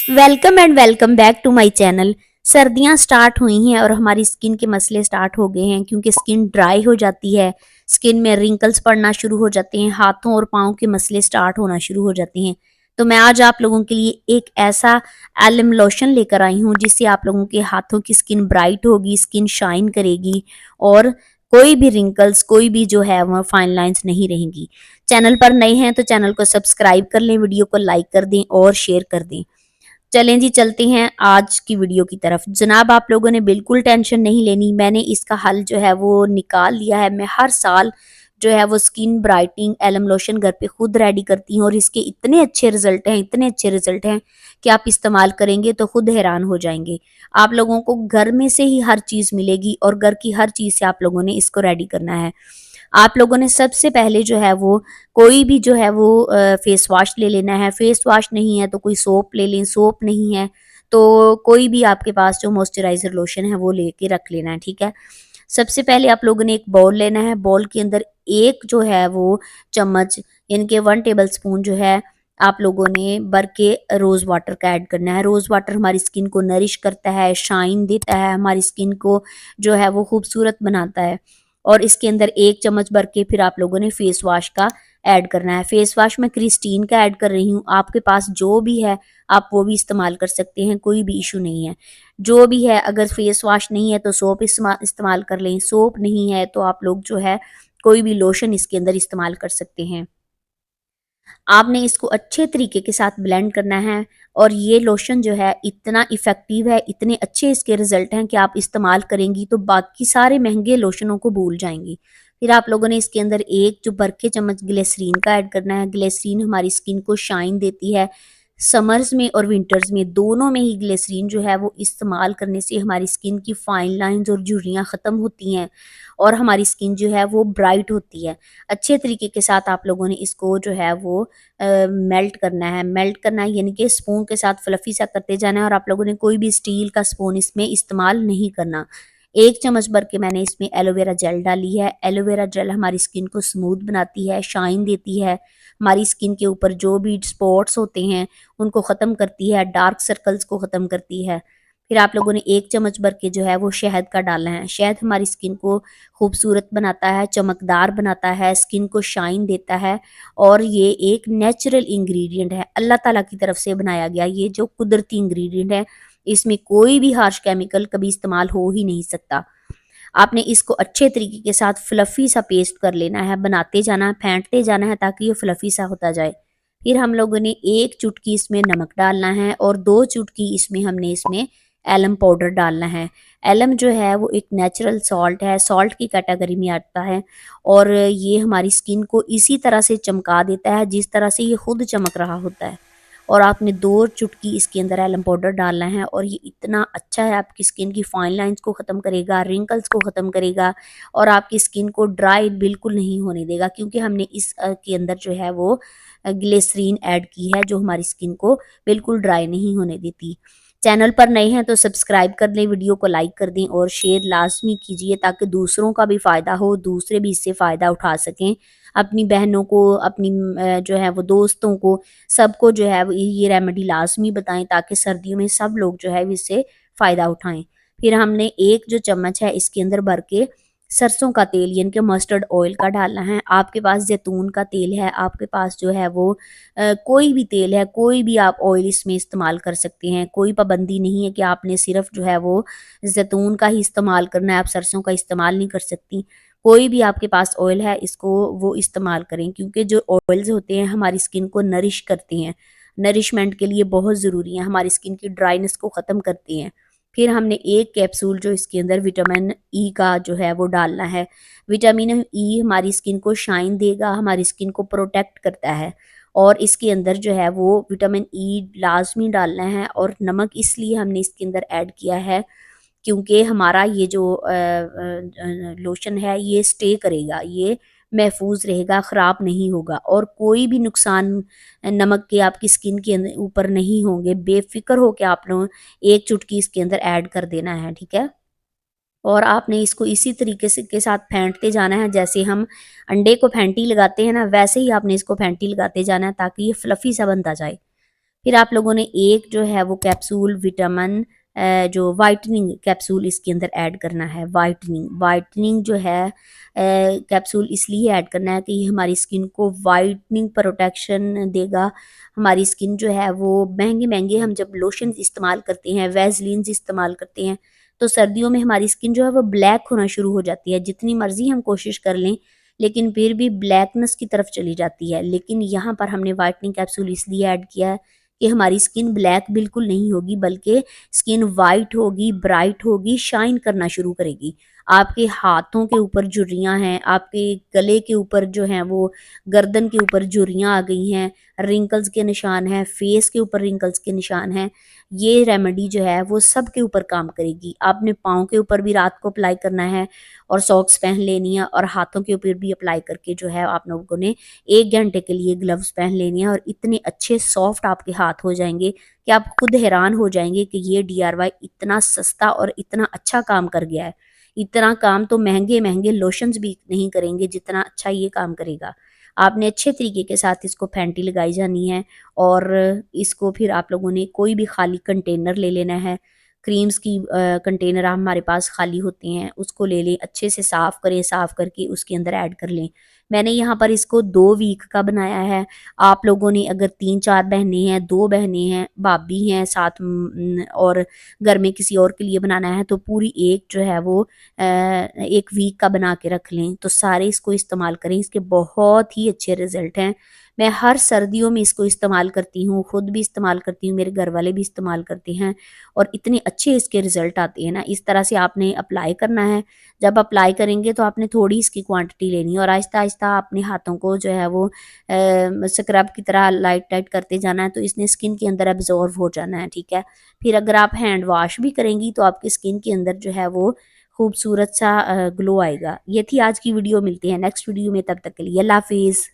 Welcome and welcome back to my channel. सर्दियां start हुई हैं और हमारी स्किन के मसले स्टार्ट हो गए हैं क्योंकि स्किन ड्राई हो जाती है। स्किन में रिंकल्स पड़ना शुरू हो जाते हैं, हाथों और पाँव के मसले स्टार्ट होना शुरू हो जाते हैं। तो मैं आज आप लोगों के लिए एक ऐसा एलम लोशन लेकर आई हूँ जिससे आप लोगों के हाथों की स्किन ब्राइट होगी, स्किन शाइन करेगी और कोई भी रिंकल्स, कोई भी जो है वो फाइन लाइंस नहीं रहेंगी। चैनल पर नए हैं तो चैनल को सब्सक्राइब कर लें, वीडियो को लाइक कर दें और शेयर कर दें। चलें जी, चलते हैं आज की वीडियो की तरफ। जनाब, आप लोगों ने बिल्कुल टेंशन नहीं लेनी, मैंने इसका हल जो है वो निकाल लिया है। मैं हर साल जो है वो स्किन ब्राइटनिंग एलम लोशन घर पे खुद रेडी करती हूँ और इसके इतने अच्छे रिजल्ट हैं, इतने अच्छे रिजल्ट हैं कि आप इस्तेमाल करेंगे तो खुद हैरान हो जाएंगे। आप लोगों को घर में से ही हर चीज़ मिलेगी और घर की हर चीज़ से आप लोगों ने इसको रेडी करना है। आप लोगों ने सबसे पहले जो है वो कोई भी जो है वो फेस वॉश ले लेना है। फेस वॉश नहीं है तो कोई सोप ले लें, सोप नहीं है तो कोई भी आपके पास जो मॉइस्चराइजर लोशन है वो लेके रख लेना है, ठीक है। सबसे पहले आप लोगों ने एक बाउल लेना है। बाउल के अंदर एक जो है वो चम्मच यानी कि 1 टेबल स्पून जो है आप लोगों ने भर के रोज़ वाटर का ऐड करना है। रोज़ वाटर हमारी स्किन को नरिश करता है, शाइन देता है, हमारी स्किन को जो है वो खूबसूरत बनाता है। और इसके अंदर 1 चम्मच भर के फिर आप लोगों ने फेस वॉश का ऐड करना है। फेस वॉश मैं क्रिस्टीन का ऐड कर रही हूँ, आपके पास जो भी है आप वो भी इस्तेमाल कर सकते हैं, कोई भी इशू नहीं है। जो भी है, अगर फेस वॉश नहीं है तो सोप इस्तेमाल कर लें, सोप नहीं है तो आप लोग जो है कोई भी लोशन इसके अंदर इस्तेमाल कर सकते हैं। आपने इसको अच्छे तरीके के साथ ब्लेंड करना है और ये लोशन जो है इतना इफ़ेक्टिव है, इतने अच्छे इसके रिज़ल्ट हैं कि आप इस्तेमाल करेंगी तो बाकी सारे महँगे लोशनों को भूल जाएँगी। फिर आप लोगों ने इसके अंदर 1 जो भर के चम्मच ग्लिसरीन का ऐड करना है। ग्लिसरीन हमारी स्किन को शाइन देती है। समर्स में और विंटर्स में दोनों में ही ग्लिसरीन जो है वो इस्तेमाल करने से हमारी स्किन की फाइन लाइंस और झुर्रियाँ ख़त्म होती हैं और हमारी स्किन जो है वो ब्राइट होती है। अच्छे तरीके के साथ आप लोगों ने इसको जो है वो मेल्ट करना है। मेल्ट करना है यानी कि स्पून के साथ फ्लफी सा करते जाना है और आप लोगों ने कोई भी स्टील का स्पून इसमें इस्तेमाल नहीं करना। 1 चम्मच भर के मैंने इसमें एलोवेरा जेल डाली है। एलोवेरा जेल हमारी स्किन को स्मूथ बनाती है, शाइन देती है, हमारी स्किन के ऊपर जो भी स्पॉट्स होते हैं उनको ख़त्म करती है, डार्क सर्कल्स को ख़त्म करती है। फिर आप लोगों ने 1 चम्मच भर के जो है वो शहद का डालना है। शहद हमारी स्किन को खूबसूरत बनाता है, चमकदार बनाता है, स्किन को शाइन देता है और ये एक नेचुरल इंग्रेडिएंट है, अल्लाह ताला की तरफ से बनाया गया ये जो कुदरती इंग्रेडिएंट है। इसमें कोई भी हार्श केमिकल कभी इस्तेमाल हो ही नहीं सकता। आपने इसको अच्छे तरीके के साथ फ्लफ़ी सा पेस्ट कर लेना है, बनाते जाना है, फेंटते जाना है ताकि ये फ्लफ़ी सा होता जाए। फिर हम लोगों ने 1 चुटकी इसमें नमक डालना है और 2 चुटकी इसमें एलम पाउडर डालना है। एलम जो है वो एक नेचुरल सॉल्ट है, सॉल्ट की कैटेगरी में आता है और ये हमारी स्किन को इसी तरह से चमका देता है जिस तरह से ये खुद चमक रहा होता है। और आपने 2 चुटकी इसके अंदर एलम पाउडर डालना है और ये इतना अच्छा है, आपकी स्किन की फाइन लाइंस को ख़त्म करेगा, रिंकल्स को ख़त्म करेगा और आपकी स्किन को ड्राई बिल्कुल नहीं होने देगा क्योंकि हमने इस के अंदर जो है वो ग्लिसरीन ऐड की है जो हमारी स्किन को बिल्कुल ड्राई नहीं होने देती। चैनल पर नए हैं तो सब्सक्राइब कर लें, वीडियो को लाइक कर दें और शेयर लाज़मी कीजिए ताकि दूसरों का भी फ़ायदा हो, दूसरे भी इससे फ़ायदा उठा सकें। अपनी बहनों को, अपनी जो है वो दोस्तों को, सबको जो है वो ये रेमेडी लाज़मी बताएँ ताकि सर्दियों में सब लोग जो है इससे फ़ायदा उठाएँ। फिर हमने 1 जो चम्मच है इसके अंदर भर के सरसों का तेल यानी कि मस्टर्ड ऑयल का डालना है। आपके पास ज़ैतून का तेल है, आपके पास जो है वो कोई भी तेल है, कोई भी आप ऑयल इसमें इस्तेमाल कर सकते हैं। कोई पाबंदी नहीं है कि आपने सिर्फ़ जो है वो ज़ैतून का ही इस्तेमाल करना है, आप सरसों का इस्तेमाल नहीं कर सकती। कोई भी आपके पास ऑयल है इसको वो इस्तेमाल करें क्योंकि जो ऑयल्स होते हैं हमारी स्किन को नरिश करते हैं, नरिशमेंट के लिए बहुत ज़रूरी हैं, हमारी स्किन की ड्राइनेस को ख़त्म करते हैं। फिर हमने 1 कैप्सूल जो इसके अंदर विटामिन ई का जो है वो डालना है। विटामिन ई हमारी स्किन को शाइन देगा, हमारी स्किन को प्रोटेक्ट करता है और इसके अंदर जो है वो विटामिन ई लाज़मी डालना है और नमक इसलिए हमने इसके अंदर ऐड किया है क्योंकि हमारा ये जो लोशन है ये स्टे करेगा, ये महफूज रहेगा, ख़राब नहीं होगा और कोई भी नुकसान नमक के आपकी स्किन के ऊपर नहीं होंगे। बेफ़िक्र हो के आप लोग 1 चुटकी इसके अंदर ऐड कर देना है, ठीक है। और आपने इसको इसी तरीके से के साथ फेंटते जाना है, जैसे हम अंडे को फेंटी लगाते हैं ना, वैसे ही आपने इसको फेंटी लगाते जाना है ताकि ये फ्लफ़ी सा बनता जाए। फिर आप लोगों ने एक जो है वो कैप्सूल विटामिन जो वाइटनिंग कैप्सूल इसके अंदर ऐड करना है। वाइटनिंग वाइटनिंग जो है कैप्सूल इसलिए ऐड करना है कि ये हमारी स्किन को वाइटनिंग प्रोटेक्शन देगा। हमारी स्किन जो है वो महंगे महंगे हम जब लोशन इस्तेमाल करते हैं, वैसलीन्स इस्तेमाल करते हैं, तो सर्दियों में हमारी स्किन जो है वो ब्लैक होना शुरू हो जाती है। जितनी मर्जी हम कोशिश कर लें लेकिन फिर भी ब्लैकनेस की तरफ चली जाती है। लेकिन यहाँ पर हमने वाइटनिंग कैप्सूल इसलिए ऐड किया है कि हमारी स्किन ब्लैक बिल्कुल नहीं होगी, बल्कि स्किन वाइट होगी, ब्राइट होगी, शाइन करना शुरू करेगी। आपके हाथों के ऊपर झुर्रियाँ हैं, आपके गले के ऊपर जो हैं वो गर्दन के ऊपर झुर्रियाँ आ गई हैं, रिंकल्स के निशान हैं, फेस के ऊपर रिंकल्स के निशान हैं, ये रेमेडी जो है वो सब के ऊपर काम करेगी। आपने पाँव के ऊपर भी रात को अप्लाई करना है और सॉक्स पहन लेनी है, और हाथों के ऊपर भी अप्लाई करके जो है आप लोगों ने 1 घंटे के लिए ग्लव्स पहन लेनी है, और इतने अच्छे सॉफ्ट आपके हाथ हो जाएंगे कि आप खुद हैरान हो जाएंगे कि ये DIY इतना सस्ता और इतना अच्छा काम कर गया है। इतना काम तो महंगे महंगे लोशंस भी नहीं करेंगे जितना अच्छा ये काम करेगा। आपने अच्छे तरीके के साथ इसको फैंटी लगाई जानी है, और इसको फिर आप लोगों ने कोई भी खाली कंटेनर ले लेना है। क्रीम्स की कंटेनर हमारे पास खाली होते हैं, उसको ले लें, अच्छे से साफ़ करें, साफ़ करके उसके अंदर ऐड कर लें। मैंने यहाँ पर इसको 2 वीक का बनाया है। आप लोगों ने अगर 3-4 बहनें हैं, 2 बहनें हैं, भाभी हैं साथ और घर में किसी और के लिए बनाना है, तो पूरी एक जो है वो 1 वीक का बना के रख लें, तो सारे इसको इस्तेमाल करें। इसके बहुत ही अच्छे रिज़ल्ट हैं। मैं हर सर्दियों में इसको इस्तेमाल करती हूँ, खुद भी इस्तेमाल करती हूँ, मेरे घर वाले भी इस्तेमाल करते हैं, और इतने अच्छे इसके रिज़ल्ट आते हैं ना। इस तरह से आपने अप्लाई करना है। जब अप्लाई करेंगे तो आपने थोड़ी इसकी क्वांटिटी लेनी है, और आहिस्ता-आहिस्ता अपने हाथों को जो है वो स्क्रब की तरह लाइट-लाइट करते जाना है, तो इसने स्किन के अंदर एब्ज़ॉर्ब हो जाना है, ठीक है। फिर अगर आप हैंड वॉश भी करेंगी तो आपकी स्किन के अंदर जो है वो खूबसूरत सा ग्लो आएगा। ये थी आज की वीडियो, मिलते हैं नेक्स्ट वीडियो में, तब तक के लिए अल्लाह हाफ़िज़।